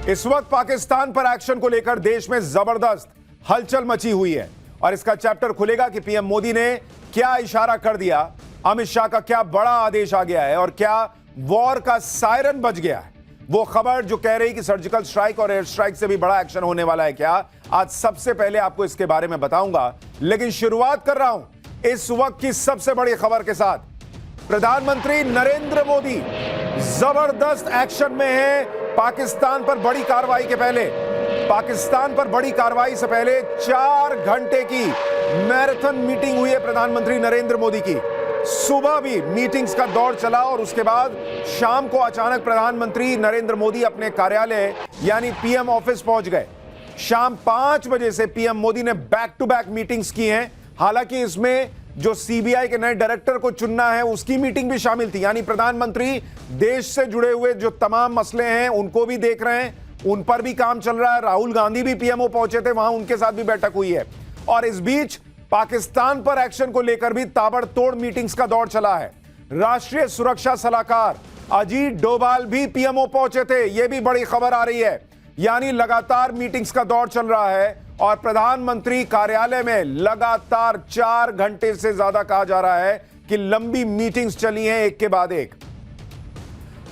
इस वक्त पाकिस्तान पर एक्शन को लेकर देश में जबरदस्त हलचल मची हुई है और इसका चैप्टर खुलेगा कि पीएम मोदी ने क्या इशारा कर दिया, अमित शाह का क्या बड़ा आदेश आ गया है और क्या वॉर का सायरन बज गया है। वो खबर जो कह रही कि सर्जिकल स्ट्राइक और एयर स्ट्राइक से भी बड़ा एक्शन होने वाला है क्या, आज सबसे पहले आपको इसके बारे में बताऊंगा। लेकिन शुरुआत कर रहा हूं इस वक्त की सबसे बड़ी खबर के साथ। प्रधानमंत्री नरेंद्र मोदी जबरदस्त एक्शन में है। पाकिस्तान पर बड़ी कार्रवाई के पहले, पाकिस्तान पर बड़ी कार्रवाई से पहले 4 घंटे की मैराथन मीटिंग हुई है प्रधानमंत्री नरेंद्र मोदी की। सुबह भी मीटिंग्स का दौर चला और उसके बाद शाम को अचानक प्रधानमंत्री नरेंद्र मोदी अपने कार्यालय यानी पीएम ऑफिस पहुंच गए। शाम 5 बजे से पीएम मोदी ने बैक टू बैक मीटिंग्स की हैं। हालांकि इसमें जो सीबीआई के नए डायरेक्टर को चुनना है उसकी मीटिंग भी शामिल थी, यानी प्रधानमंत्री देश से जुड़े हुए जो तमाम मसले हैं उनको भी देख रहे हैं, उन पर भी काम चल रहा है। राहुल गांधी भी पीएमओ पहुंचे थे, वहां उनके साथ भी बैठक हुई है। और इस बीच पाकिस्तान पर एक्शन को लेकर भी ताबड़तोड़ मीटिंग्स का दौर चला है। राष्ट्रीय सुरक्षा सलाहकार अजीत डोभाल भी पीएमओ पहुंचे थे, यह भी बड़ी खबर आ रही है। यानी लगातार मीटिंग्स का दौर चल रहा है और प्रधानमंत्री कार्यालय में लगातार 4 घंटे से ज्यादा कहा जा रहा है कि लंबी मीटिंग्स चली हैं एक के बाद एक।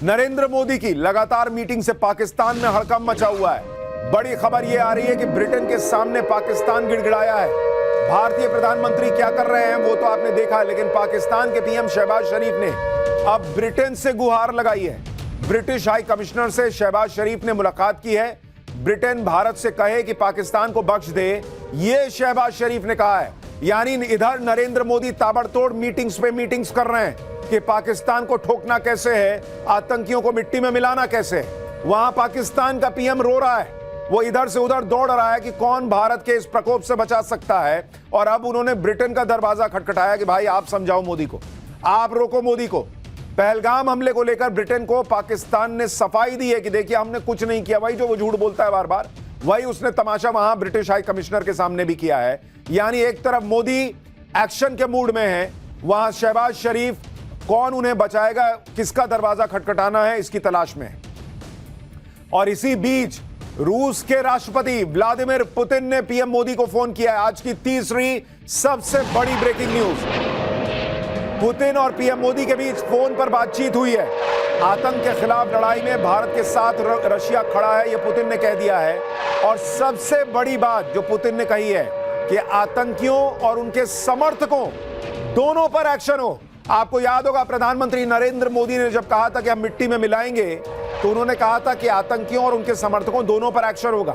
नरेंद्र मोदी की लगातार मीटिंग से पाकिस्तान में हड़कंप मचा हुआ है। बड़ी खबर यह आ रही है कि ब्रिटेन के सामने पाकिस्तान गिड़गिड़ाया है। भारतीय प्रधानमंत्री क्या कर रहे हैं वो तो आपने देखा है, लेकिन पाकिस्तान के पीएम शहबाज शरीफ ने अब ब्रिटेन से गुहार लगाई है। ब्रिटिश हाई कमिश्नर से शहबाज शरीफ ने मुलाकात की है। ब्रिटेन भारत से कहे कि पाकिस्तान को बख्श दे, ये शहबाज शरीफ ने कहा है। यानी इधर नरेंद्र मोदी ताबड़तोड़ मीटिंग्स पे मीटिंग्स कर रहे हैं कि पाकिस्तान को ठोकना कैसे है, आतंकियों को मिट्टी में मिलाना कैसे है। वहां पाकिस्तान का पीएम रो रहा है, वो इधर से उधर दौड़ रहा है कि कौन भारत के इस प्रकोप से बचा सकता है। और अब उन्होंने ब्रिटेन का दरवाजा खटखटाया कि भाई आप समझाओ मोदी को, आप रोको मोदी को। पहलगाम हमले को लेकर ब्रिटेन को पाकिस्तान ने सफाई दी है कि देखिए हमने कुछ नहीं किया। वही जो वो झूठ बोलता है बार बार, वही उसने तमाशा वहां ब्रिटिश हाई कमिश्नर के सामने भी किया है। यानी एक तरफ मोदी एक्शन के मूड में है, वहां शहबाज शरीफ कौन उन्हें बचाएगा, किसका दरवाजा खटखटाना है, इसकी तलाश में है। और इसी बीच रूस के राष्ट्रपति व्लादिमीर पुतिन ने पीएम मोदी को फोन किया है। आज की तीसरी सबसे बड़ी ब्रेकिंग न्यूज, पुतिन और पीएम मोदी के बीच फोन पर बातचीत हुई है। आतंक के खिलाफ लड़ाई में भारत के साथ रशिया खड़ा है, यह पुतिन ने कह दिया है। और सबसे बड़ी बात जो पुतिन ने कही है कि आतंकियों और उनके समर्थकों दोनों पर एक्शन हो। आपको याद होगा प्रधानमंत्री नरेंद्र मोदी ने जब कहा था कि हम मिट्टी में मिलाएंगे, तो उन्होंने कहा था कि आतंकियों और उनके समर्थकों दोनों पर एक्शन होगा।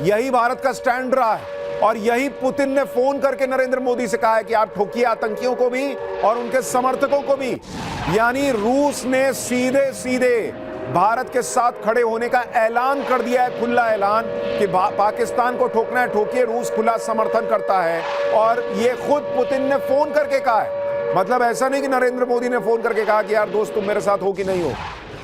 यही भारत का स्टैंड रहा है और यही पुतिन ने फोन करके नरेंद्र मोदी से कहा है कि आप ठोकिए आतंकियों को भी और उनके समर्थकों को भी। यानी रूस ने सीधे सीधे भारत के साथ खड़े होने का ऐलान कर दिया है, खुला ऐलान कि पाकिस्तान को ठोकना है ठोकिए, रूस खुला समर्थन करता है। और ये खुद पुतिन ने फोन करके कहा है। मतलब ऐसा नहीं कि नरेंद्र मोदी ने फोन करके कहा कि यार दोस्त तुम मेरे साथ हो कि नहीं हो।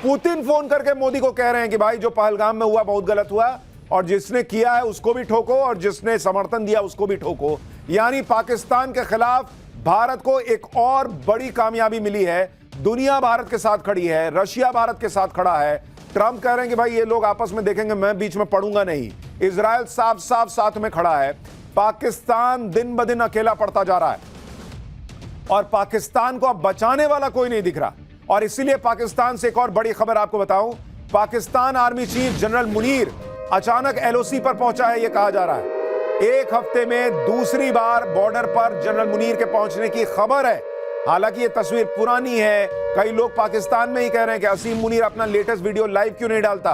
पुतिन फोन करके मोदी को कह रहे हैं कि भाई जो पहलगाम में हुआ बहुत गलत हुआ और जिसने किया है उसको भी ठोको और जिसने समर्थन दिया उसको भी ठोको। यानी पाकिस्तान के खिलाफ भारत को एक और बड़ी कामयाबी मिली है। दुनिया भारत के साथ खड़ी है, रशिया भारत के साथ खड़ा है। ट्रंप कह रहे हैं कि भाई ये लोग आपस में देखेंगे, मैं बीच में पड़ूंगा नहीं। इजराइल साफ साफ साथ में खड़ा है। पाकिस्तान दिन ब दिन अकेला पड़ता जा रहा है और पाकिस्तान को अब बचाने वाला कोई नहीं दिख रहा। और इसीलिए पाकिस्तान से एक और बड़ी खबर आपको बताऊं, Pakistan army chief general Munir अचानक एलओसी पर पहुंचा है, यह कहा जा रहा है। एक हफ्ते में दूसरी बार बॉर्डर पर जनरल मुनीर के पहुंचने की खबर है। हालांकि यह तस्वीर पुरानी है। कई लोग पाकिस्तान में ही कह रहे हैं कि असीम मुनीर अपना लेटेस्ट वीडियो लाइव क्यों नहीं डालता,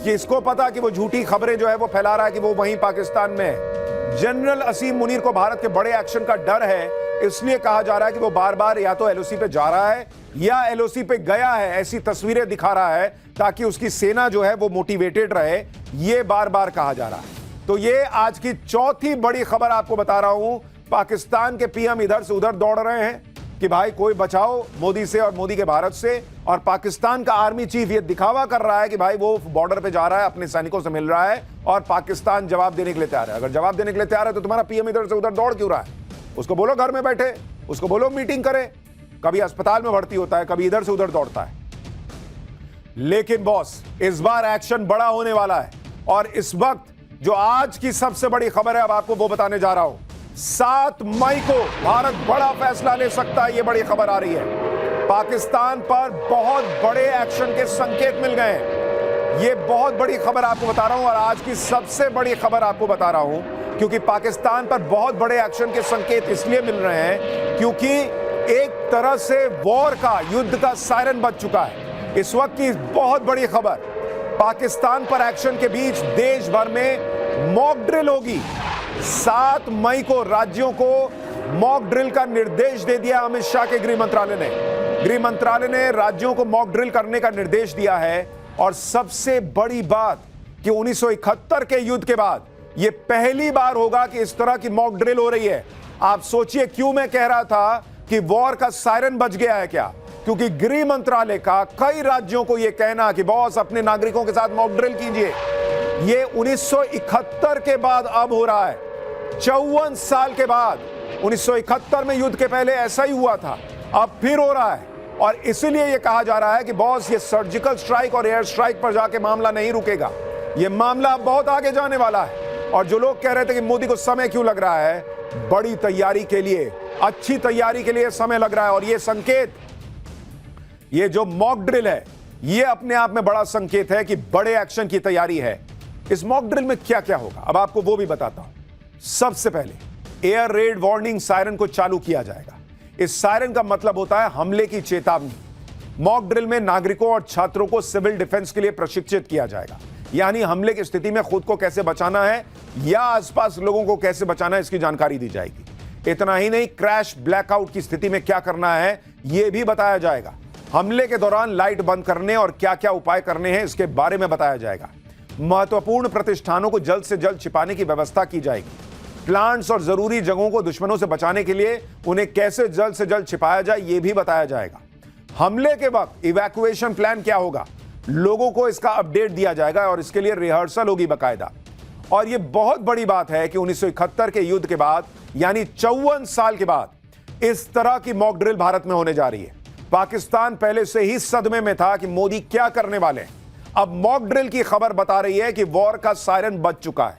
कि इसको पता कि वो झूठी खबरें जो है वो फैला रहा है कि वो वहीं पाकिस्तान में है। जनरल असीम मुनीर को भारत के बड़े एक्शन का डर है, इसलिए कहा जा रहा है कि वो बार बार या तो एलओसी पे जा रहा है या एलओसी पे गया है, ऐसी तस्वीरें दिखा रहा है ताकि उसकी सेना जो है वो मोटिवेटेड रहे। ये बार बार कहा जा रहा है। तो ये आज की चौथी बड़ी खबर आपको बता रहा हूं। पाकिस्तान के पीएम इधर से उधर दौड़ रहे हैं कि भाई कोई बचाओ मोदी से और मोदी के भारत से। और पाकिस्तान का आर्मी चीफ ये दिखावा कर रहा है कि भाई वो बॉर्डर पे जा रहा है, अपने सैनिकों से मिल रहा है और पाकिस्तान जवाब देने के लिए तैयार है। अगर जवाब देने के लिए तैयार है तो तुम्हारा पीएम इधर से उधर दौड़ क्यों रहा है? उसको बोलो घर में बैठे, उसको बोलो मीटिंग करे। कभी अस्पताल में भर्ती होता है, कभी इधर से उधर दौड़ता है। लेकिन बॉस, इस बार एक्शन बड़ा होने वाला है। और इस वक्त जो आज की सबसे बड़ी खबर है, अब आपको वो बताने जा रहा हूं। 7 मई को भारत बड़ा फैसला ले सकता है, यह बड़ी खबर आ रही है। पाकिस्तान पर बहुत बड़े एक्शन के संकेत मिल गए हैं। यह बहुत बड़ी खबर आपको बता रहा हूं, और आज की सबसे बड़ी खबर आपको बता रहा हूं क्योंकि पाकिस्तान पर बहुत बड़े एक्शन के संकेत इसलिए मिल रहे हैं क्योंकि एक तरह से वॉर का, युद्ध का सायरन बज चुका है। इस वक्त की बहुत बड़ी खबर, पाकिस्तान पर एक्शन के बीच देश भर में मॉक ड्रिल होगी। 7 मई को राज्यों को मॉक ड्रिल का निर्देश दे दिया अमित शाह के गृह मंत्रालय ने। गृह मंत्रालय ने राज्यों को मॉक ड्रिल करने का निर्देश दिया है। और सबसे बड़ी बात कि 1971 के युद्ध के बाद यह पहली बार होगा कि इस तरह की मॉक ड्रिल हो रही है। आप सोचिए क्यों मैं कह रहा था कि वॉर का सायरन बज गया है क्या? क्योंकि गृह मंत्रालय का कई राज्यों को यह कहना कि बॉस अपने नागरिकों के साथ मॉक ड्रिल कीजिए, यह 1971 के बाद अब हो रहा है। 54 साल के बाद। 1971 में युद्ध के पहले ऐसा ही हुआ था, अब फिर हो रहा है। और इसीलिए यह कहा जा रहा है कि बॉस ये सर्जिकल स्ट्राइक और एयर स्ट्राइक पर जाके मामला नहीं रुकेगा, यह मामला बहुत आगे जाने वाला है। और जो लोग कह रहे थे कि मोदी को समय क्यों लग रहा है, बड़ी तैयारी के लिए, अच्छी तैयारी के लिए समय लग रहा है। और यह संकेत, ये जो मॉक ड्रिल है, यह अपने आप में बड़ा संकेत है कि बड़े एक्शन की तैयारी है। इस मॉक ड्रिल में क्या क्या होगा अब आपको वो भी बताता हूं। सबसे पहले एयर रेड वार्निंग सायरन को चालू किया जाएगा। इस सायरन का मतलब होता है हमले की चेतावनी। मॉक ड्रिल में नागरिकों और छात्रों को सिविल डिफेंस के लिए प्रशिक्षित किया जाएगा, यानी हमले की स्थिति में खुद को कैसे बचाना है या आसपास लोगों को कैसे बचाना है, इसकी जानकारी दी जाएगी। इतना ही नहीं, क्रैश ब्लैकआउट की स्थिति में क्या करना है यह भी बताया जाएगा। हमले के दौरान लाइट बंद करने और क्या क्या उपाय करने हैं इसके बारे में बताया जाएगा। महत्वपूर्ण प्रतिष्ठानों को जल्द से जल्द छिपाने की व्यवस्था की जाएगी। प्लांट्स और जरूरी जगहों को दुश्मनों से बचाने के लिए उन्हें कैसे जल्द से जल्द छिपाया जाए यह भी बताया जाएगा। हमले के वक्त इवैक्यूएशन प्लान क्या होगा, लोगों को इसका अपडेट दिया जाएगा और इसके लिए रिहर्सल होगी बाकायदा। और यह बहुत बड़ी बात है कि 1971 के युद्ध के बाद, यानी 54 साल के बाद इस तरह की मॉक ड्रिल भारत में होने जा रही है। पाकिस्तान पहले से ही सदमे में था कि मोदी क्या करने वाले हैं। अब मॉक ड्रिल की खबर बता रही है कि वॉर का सायरन बज चुका है।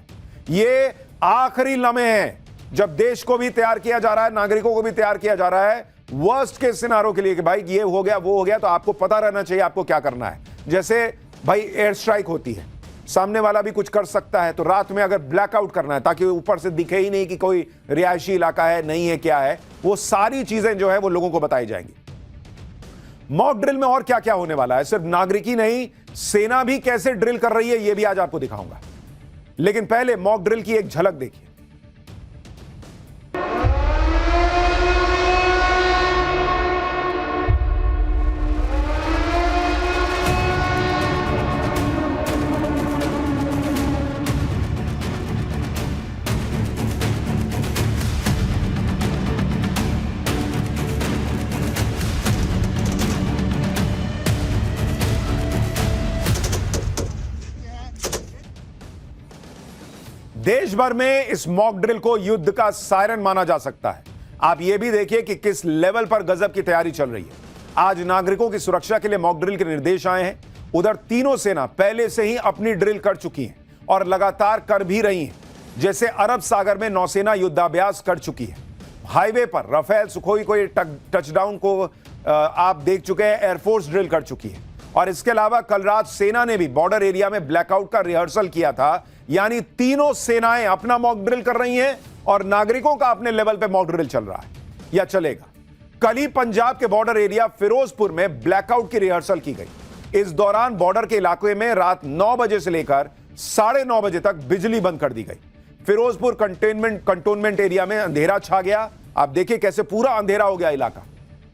ये आखिरी लम्हे हैं जब देश को भी तैयार किया जा रहा है, नागरिकों को भी तैयार किया जा रहा है वर्स्ट के सिनारों के लिए कि भाई ये हो गया वो हो गया, तो आपको पता रहना चाहिए आपको क्या करना है। जैसे भाई एयर स्ट्राइक होती है, सामने वाला भी कुछ कर सकता है, तो रात में अगर ब्लैकआउट करना है ताकि ऊपर से दिखे ही नहीं कि कोई रिहायशी इलाका है नहीं है क्या है, वो सारी चीजें जो है वो लोगों को बताई जाएंगी। मॉक ड्रिल में और क्या क्या होने वाला है, सिर्फ नागरिक ही नहीं, सेना भी कैसे ड्रिल कर रही है यह भी आज आपको दिखाऊंगा। लेकिन पहले मॉक ड्रिल की एक झलक देखिए। देश भर में इस मॉक ड्रिल को युद्ध का सायरन माना जा सकता है। आप यह भी देखिए कि किस लेवल पर गजब की तैयारी चल रही है। आज नागरिकों की सुरक्षा के लिए मॉक ड्रिल के निर्देश आए हैं। उधर तीनों सेना पहले से ही अपनी ड्रिल कर चुकी हैं और लगातार कर भी रही हैं। जैसे अरब सागर में नौसेना युद्धाभ्यास कर चुकी है। हाईवे पर राफेल सुखोई को टचडाउन को आप देख चुके हैं, एयरफोर्स ड्रिल कर चुकी है। और इसके अलावा कल रात सेना ने भी बॉर्डर एरिया में ब्लैकआउट का रिहर्सल किया था, यानी तीनों सेनाएं अपना मॉक ड्रिल कर रही हैं और नागरिकों का अपने लेवल पे मॉक ड्रिल चल रहा है या चलेगा। कल ही पंजाब के बॉर्डर एरिया फिरोजपुर में ब्लैकआउट की रिहर्सल की गई। इस दौरान बॉर्डर के इलाके में रात 9 बजे से लेकर 9:30 बजे तक बिजली बंद कर दी गई। फिरोजपुर कंटोनमेंट एरिया में अंधेरा छा गया। आप देखिए कैसे पूरा अंधेरा हो गया इलाका।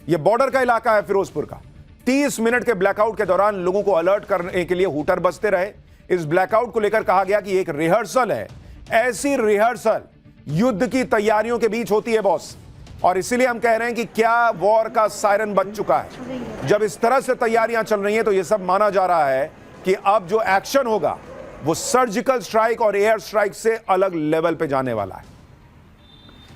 यह बॉर्डर का इलाका है फिरोजपुर का। 30 मिनट के ब्लैकआउट के दौरान लोगों को अलर्ट करने के लिए हूटर बजते रहे। इस ब्लैकआउट को लेकर कहा गया कि एक रिहर्सल है। ऐसी रिहर्सल युद्ध की तैयारियों के बीच होती है बॉस, और इसीलिए हम कह रहे हैं कि क्या वॉर का सायरन बज चुका है। जब इस तरह से तैयारियां चल रही हैं तो यह सब माना जा रहा है कि अब जो एक्शन होगा वो सर्जिकल स्ट्राइक और एयर स्ट्राइक से अलग लेवल पे जाने वाला है।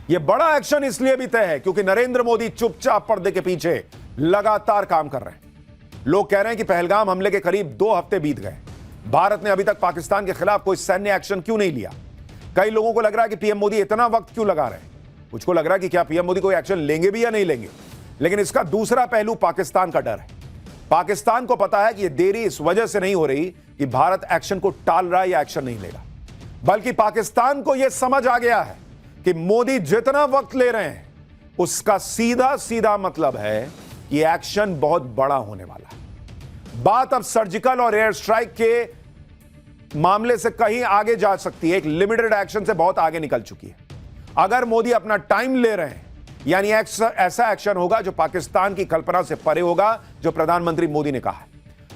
यह बड़ा एक्शन इसलिए भी तय है क्योंकि नरेंद्र मोदी चुपचाप पर्दे के पीछे लगातार काम कर रहे हैं। लोग कह रहे हैं कि पहलगाम हमले के करीब 2 हफ्ते बीत गए। भारत ने अभी तक पाकिस्तान के खिलाफ कोई सैन्य एक्शन क्यों नहीं लिया? कई लोगों को लग रहा है कि पीएम मोदी इतना वक्त क्यों लगा रहे हैं। मुझको लग रहा है कि क्या पीएम मोदी कोई एक्शन लेंगे भी या नहीं लेंगे। लेकिन इसका दूसरा पहलू पाकिस्तान का डर है। पाकिस्तान को पता है कि यह देरी इस वजह से नहीं हो रही कि भारत एक्शन को टाल रहा है या एक्शन नहीं लेगा, बल्कि पाकिस्तान को यह समझ आ गया है कि मोदी जितना वक्त ले रहे हैं उसका सीधा सीधा मतलब है कि एक्शन बहुत बड़ा होने वाला है। बात अब सर्जिकल और एयर स्ट्राइक के मामले से कहीं आगे जा सकती है, एक लिमिटेड एक्शन से बहुत आगे निकल चुकी है। अगर मोदी अपना टाइम ले रहे हैं यानी ऐसा एक्शन होगा जो पाकिस्तान की कल्पना से परे होगा, जो प्रधानमंत्री मोदी ने कहा है।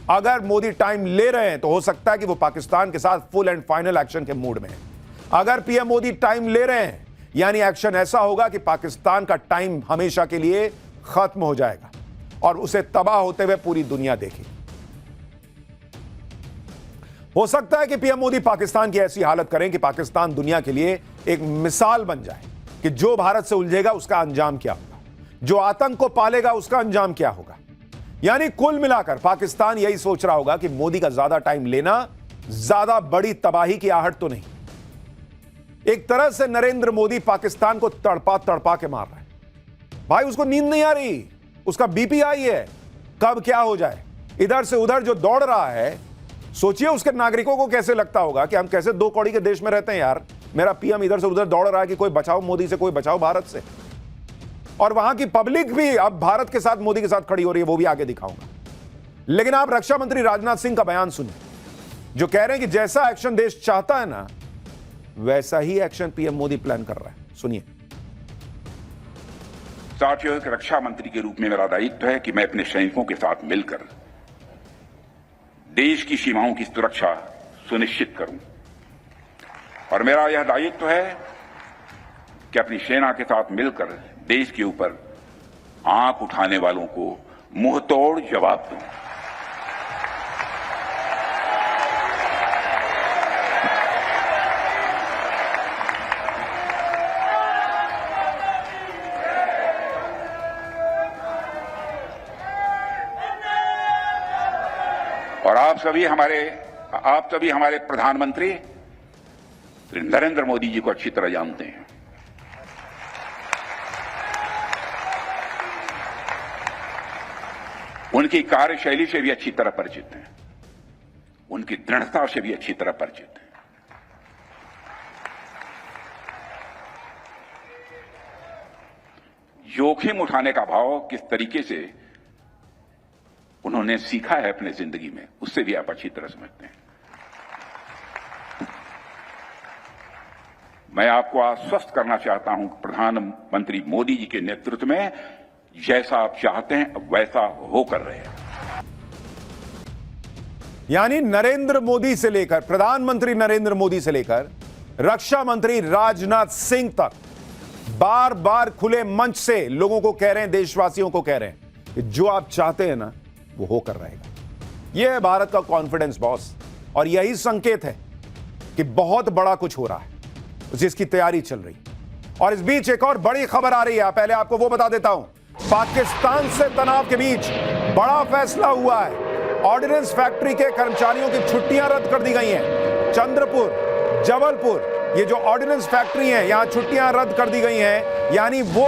अगर मोदी टाइम ले रहे हैं तो हो सकता है कि वो पाकिस्तान के साथ फुल एंड फाइनल एक्शन के मूड में है। अगर पीएम मोदी टाइम ले रहे हैं यानी एक्शन ऐसा होगा कि पाकिस्तान का टाइम हमेशा के लिए खत्म हो जाएगा और उसे तबाह होते हुए पूरी दुनिया देखेगी। हो सकता है कि पीएम मोदी पाकिस्तान की ऐसी हालत करें कि पाकिस्तान दुनिया के लिए एक मिसाल बन जाए कि जो भारत से उलझेगा उसका अंजाम क्या होगा, जो आतंक को पालेगा उसका अंजाम क्या होगा। यानी कुल मिलाकर पाकिस्तान यही सोच रहा होगा कि मोदी का ज्यादा टाइम लेना ज्यादा बड़ी तबाही की आहट तो नहीं। एक तरह से नरेंद्र मोदी पाकिस्तान को तड़पा तड़पा के मार रहे हैं। भाई उसको नींद नहीं आ रही, उसका बीपी हाई है, कब क्या हो जाए। इधर से उधर जो दौड़ रहा है, सोचिए उसके नागरिकों को कैसे लगता होगा कि हम कैसे दो कौड़ी के देश में रहते हैं यार। मेरा पीएम इधर से उधर दौड़ रहा है कि कोई बचाओ मोदी से, कोई बचाओ भारत से। और वहां की पब्लिक भी अब भारत के साथ मोदी के साथ खड़ी हो रही है, वो भी आगे दिखाऊंगा। लेकिन आप रक्षा मंत्री राजनाथ सिंह का बयान सुनिए, जो कह रहे हैं कि जैसा एक्शन देश चाहता है ना वैसा ही एक्शन पीएम मोदी प्लान कर रहा है। सुनिए। साथियों, एक रक्षा मंत्री के रूप में मेरा दायित्व है कि मैं अपने सैनिकों के साथ मिलकर देश की सीमाओं की सुरक्षा सुनिश्चित करूं और मेरा यह दायित्व है कि अपनी सेना के साथ मिलकर देश के ऊपर आंख उठाने वालों को मुंहतोड़ जवाब दूं। और आप सभी हमारे प्रधानमंत्री श्री नरेंद्र मोदी जी को अच्छी तरह जानते हैं। उनकी कार्यशैली से भी अच्छी तरह परिचित हैं, उनकी दृढ़ता से भी अच्छी तरह परिचित हैं। जोखिम उठाने का भाव किस तरीके से उन्होंने सीखा है अपने जिंदगी में, उससे भी आप अच्छी तरह समझते हैं। मैं आपको आश्वस्त करना चाहता हूं कि प्रधानमंत्री मोदी जी के नेतृत्व में जैसा आप चाहते हैं वैसा होकर रहे हैं। यानी नरेंद्र मोदी से लेकर, प्रधानमंत्री नरेंद्र मोदी से लेकर रक्षा मंत्री राजनाथ सिंह तक बार बार खुले मंच से लोगों को कह रहे हैं, देशवासियों को कह रहे हैं कि जो आप चाहते हैं ना वो होकर रहेगा। यह है भारत का कॉन्फिडेंस बॉस, और यही संकेत है कि बहुत बड़ा कुछ हो रहा है, जिसकी तैयारी चल रही। और इस बीच एक और बड़ी खबर आ रही है, पहले आपको वो बता देता हूं। पाकिस्तान से तनाव के बीच बड़ा फैसला हुआ है। ऑर्डिनेंस फैक्ट्री के कर्मचारियों की छुट्टियां रद्द कर दी गई हैं। चंद्रपुर, जबलपुर, ये जो ऑर्डिनेंस फैक्ट्री है यहां छुट्टियां रद्द कर दी गई हैं। यानी वो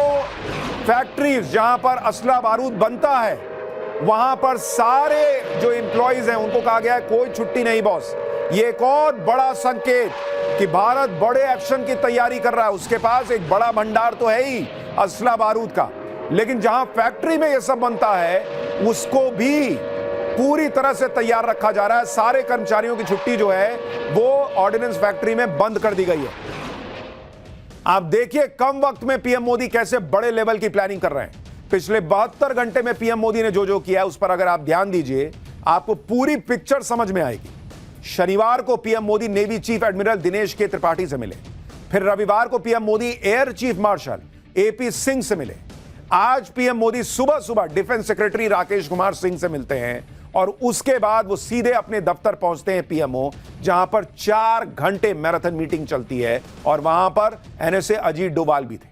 फैक्ट्रीज जहां पर असला बारूद बनता है वहां पर सारे जो एम्प्लॉइज हैं उनको कहा गया है कोई छुट्टी नहीं बॉस। ये एक और बड़ा संकेत कि भारत बड़े एक्शन की तैयारी कर रहा है। उसके पास एक बड़ा भंडार तो है ही असला बारूद का, लेकिन जहां फैक्ट्री में ये सब बनता है उसको भी पूरी तरह से तैयार रखा जा रहा है। सारे कर्मचारियों की छुट्टी जो है वो ऑर्डिनेंस फैक्ट्री में बंद कर दी गई है। आप देखिए कम वक्त में पीएम मोदी कैसे बड़े लेवल की प्लानिंग कर रहे हैं। पिछले 72 घंटे में पीएम मोदी ने जो जो किया है उस पर अगर आप ध्यान दीजिए आपको पूरी पिक्चर समझ में आएगी। शनिवार को PM Modi navy chief admiral Dinesh के त्रिपाठी से मिले, फिर रविवार को PM Modi air chief marshal AP Singh से मिले, आज पीएम मोदी सुबह सुबह डिफेंस सेक्रेटरी राकेश कुमार सिंह से मिलते हैं और उसके बाद वो सीधे अपने दफ्तर पहुंचते हैं पीएमओ, जहां पर 4 घंटे मैराथन मीटिंग चलती है और वहां पर एनएसए अजीत डोभाल भी थे,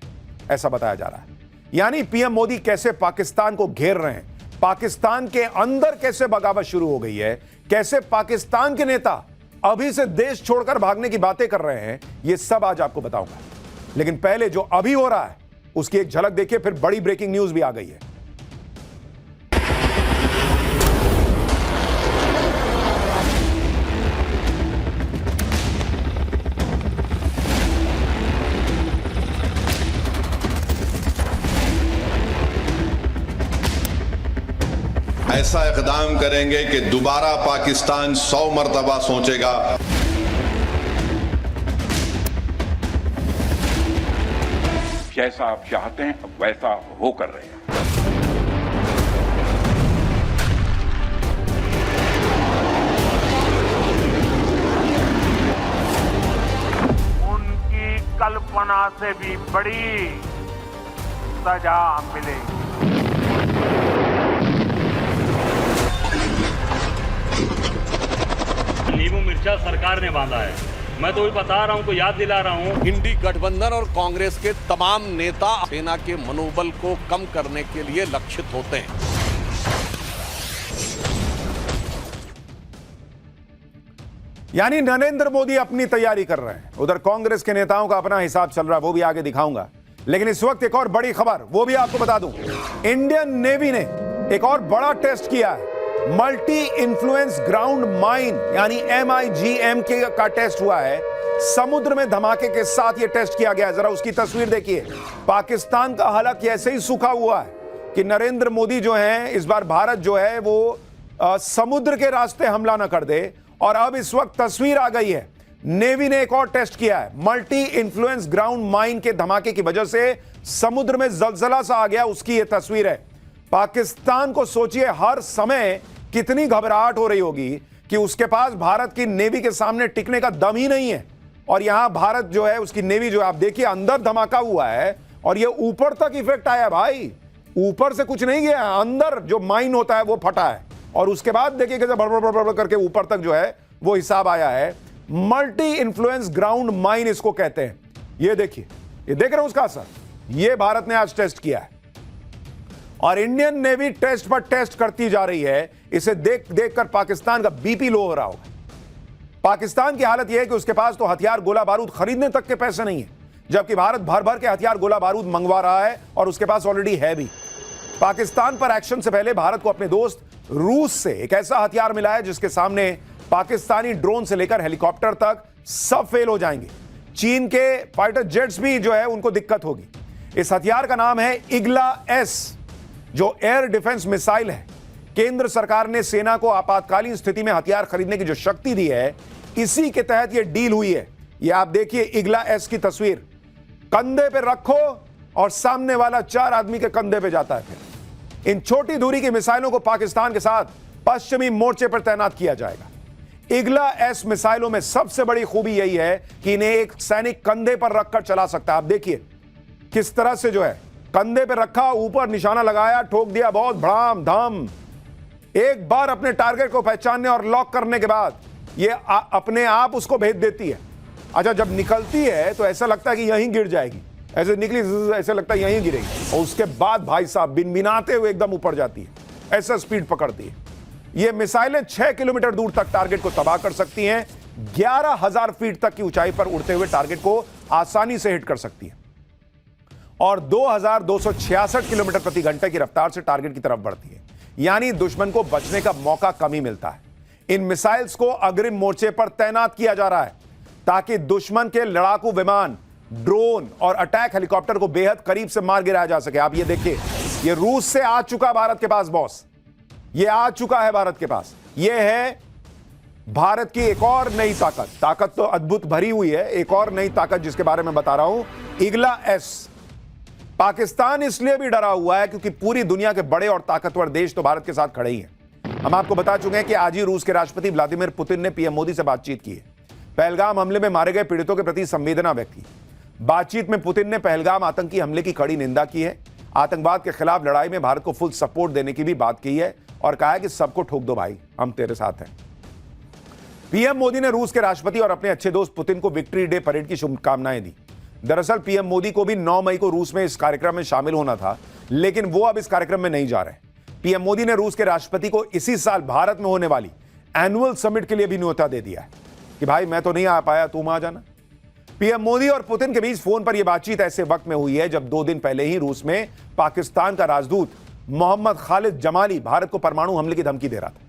ऐसा बताया जा रहा है। यानी पीएम मोदी कैसे पाकिस्तान को घेर रहे हैं, पाकिस्तान के अंदर कैसे बगावत शुरू हो गई है, कैसे पाकिस्तान के नेता अभी से देश छोड़कर भागने की बातें कर रहे हैं, यह सब आज आपको बताऊंगा। लेकिन पहले जो अभी हो रहा है उसकी एक झलक देखिए, फिर बड़ी ब्रेकिंग न्यूज भी आ गई है। ऐसा इक़दाम करेंगे कि दोबारा पाकिस्तान 100 मरतबा सोचेगा। जैसा आप चाहते हैं वैसा होकर रहेगा। उनकी कल्पना से भी बड़ी सजा मिलेगी। नींबू मिर्चा सरकार ने बांधा है, मैं तो भी बता रहा हूं, को याद दिला रहा हूं। इंडी गठबंधन और कांग्रेस के तमाम नेता सेना के मनोबल को कम करने के लिए लक्षित होते हैं। यानी नरेंद्र मोदी अपनी तैयारी कर रहे हैं, उधर कांग्रेस के नेताओं का अपना हिसाब चल रहा है, वो भी आगे दिखाऊंगा। लेकिन इस वक्त एक और बड़ी खबर, वो भी आपको बता दूं, इंडियन नेवी ने एक और बड़ा टेस्ट किया है। मल्टी इन्फ्लुएंस ग्राउंड माइन यानी MIGM का टेस्ट हुआ है। समुद्र में धमाके के साथ यह टेस्ट किया गया है। जरा उसकी तस्वीर देखिए। पाकिस्तान का हालात ऐसे ही सूखा हुआ है कि नरेंद्र मोदी जो है, इस बार भारत जो है वो समुद्र के रास्ते हमला ना कर दे। और अब इस वक्त तस्वीर आ गई है, नेवी ने एक और टेस्ट किया है। मल्टी इन्फ्लुएंस ग्राउंड माइन के धमाके की वजह से समुद्र में जलजला सा आ गया, उसकी यह तस्वीर है। पाकिस्तान को सोचिए हर समय कितनी घबराहट हो रही होगी कि उसके पास भारत की नेवी के सामने टिकने का दम ही नहीं है। और यहां भारत जो है, उसकी नेवी जो है, आप देखिए अंदर धमाका हुआ है और ये ऊपर तक इफेक्ट आया भाई, ऊपर से कुछ नहीं गया, अंदर जो माइन होता है वो फटा है। और उसके बाद देखिए कैसे बड़ करके ऊपर तक जो है वो हिसाब आया है। मल्टी इन्फ्लुएंस ग्राउंड माइन इसको कहते हैं। ये देखिए, ये देख रहे हो उसका असर, ये भारत ने आज टेस्ट किया है। और इंडियन नेवी टेस्ट पर टेस्ट करती जा रही है। इसे देख देखकर पाकिस्तान का बीपी लो हो रहा होगा। पाकिस्तान की हालत यह है कि उसके पास तो हथियार गोला बारूद खरीदने तक के पैसे नहीं है, जबकि भारत भर भर के हथियार गोला बारूद मंगवा रहा है और उसके पास ऑलरेडी है भी। पाकिस्तान पर एक्शन से पहले भारत को अपने दोस्त रूस से एक ऐसा हथियार मिला है जिसके सामने पाकिस्तानी ड्रोन से लेकर हेलीकॉप्टर तक सब फेल हो जाएंगे। चीन के फाइटर जेट्स भी जो है उनको दिक्कत होगी। इस हथियार का नाम है इग्ला एस, जो एयर डिफेंस मिसाइल है। केंद्र सरकार ने सेना को आपातकालीन स्थिति में हथियार खरीदने की जो शक्ति दी है, इसी के तहत यह डील हुई है। यह आप देखिए इग्ला एस की तस्वीर, कंधे पे रखो और सामने वाला 4 आदमी के कंधे पे जाता है। फिर इन छोटी दूरी की मिसाइलों को पाकिस्तान के साथ पश्चिमी मोर्चे पर तैनात किया जाएगा। इग्ला एस मिसाइलों में सबसे बड़ी खूबी यही है कि इन्हें एक सैनिक कंधे पर रखकर चला सकता है। आप देखिए किस तरह से जो है कंधे पे रखा, ऊपर निशाना लगाया, ठोक दिया, बहुत भड़ाम धाम। एक बार अपने टारगेट को पहचानने और लॉक करने के बाद ये अपने आप उसको भेज देती है। अच्छा, जब निकलती है तो ऐसा लगता है कि यहीं गिर जाएगी, ऐसे निकली ऐसा लगता है यहीं गिरेगी, और उसके बाद भाई साहब बिनबिनाते हुए एकदम ऊपर जाती है, ऐसा स्पीड पकड़ती है। ये मिसाइलें 6 किलोमीटर दूर तक टारगेट को तबाह कर सकती हैं। 11,000 फीट तक की ऊंचाई पर उड़ते हुए टारगेट को आसानी से हिट कर सकती है और 2,266 किलोमीटर प्रति घंटे की रफ्तार से टारगेट की तरफ बढ़ती है। यानी दुश्मन को बचने का मौका कम ही मिलता है। इन मिसाइल्स को अग्रिम मोर्चे पर तैनात किया जा रहा है ताकि दुश्मन के लड़ाकू विमान, ड्रोन और अटैक हेलीकॉप्टर को बेहद करीब से मार गिराया जा सके। आप ये देखिए, ये रूस से आ चुका भारत के पास बॉस, ये आ चुका है भारत के पास। ये है भारत की एक और नई ताकत। ताकत तो अद्भुत भरी हुई है। एक और नई ताकत जिसके बारे में बता रहा हूं, इग्ला एस। पाकिस्तान इसलिए भी डरा हुआ है क्योंकि पूरी दुनिया के बड़े और ताकतवर देश तो भारत के साथ खड़े ही हैं। हम आपको बता चुके हैं कि आज ही रूस के राष्ट्रपति व्लादिमीर पुतिन ने पीएम मोदी से बातचीत की है। पहलगाम हमले में मारे गए पीड़ितों के प्रति संवेदना व्यक्त की। बातचीत में पुतिन ने पहलगाम आतंकी हमले की कड़ी निंदा की है। आतंकवाद के खिलाफ लड़ाई में भारत को फुल सपोर्ट देने की भी बात की है और कहा है कि सबको ठोक दो भाई, हम तेरे साथ हैं। पीएम मोदी ने रूस के राष्ट्रपति और अपने अच्छे दोस्त पुतिन को विक्ट्री डे परेड की शुभकामनाएं दी। दरअसल पीएम मोदी को भी 9 मई को रूस में इस कार्यक्रम में शामिल होना था, लेकिन वो अब इस कार्यक्रम में नहीं जा रहे। पीएम मोदी ने रूस के राष्ट्रपति को इसी साल भारत में होने वाली एनुअल समिट के लिए भी न्योता दे दिया है कि भाई मैं तो नहीं आ पाया, तुम आ जाना। पीएम मोदी और पुतिन के बीच फोन पर यह बातचीत ऐसे वक्त में हुई है जब 2 दिन पहले ही रूस में पाकिस्तान का राजदूत मोहम्मद खालिद जमाली भारत को परमाणु हमले की धमकी दे रहा था।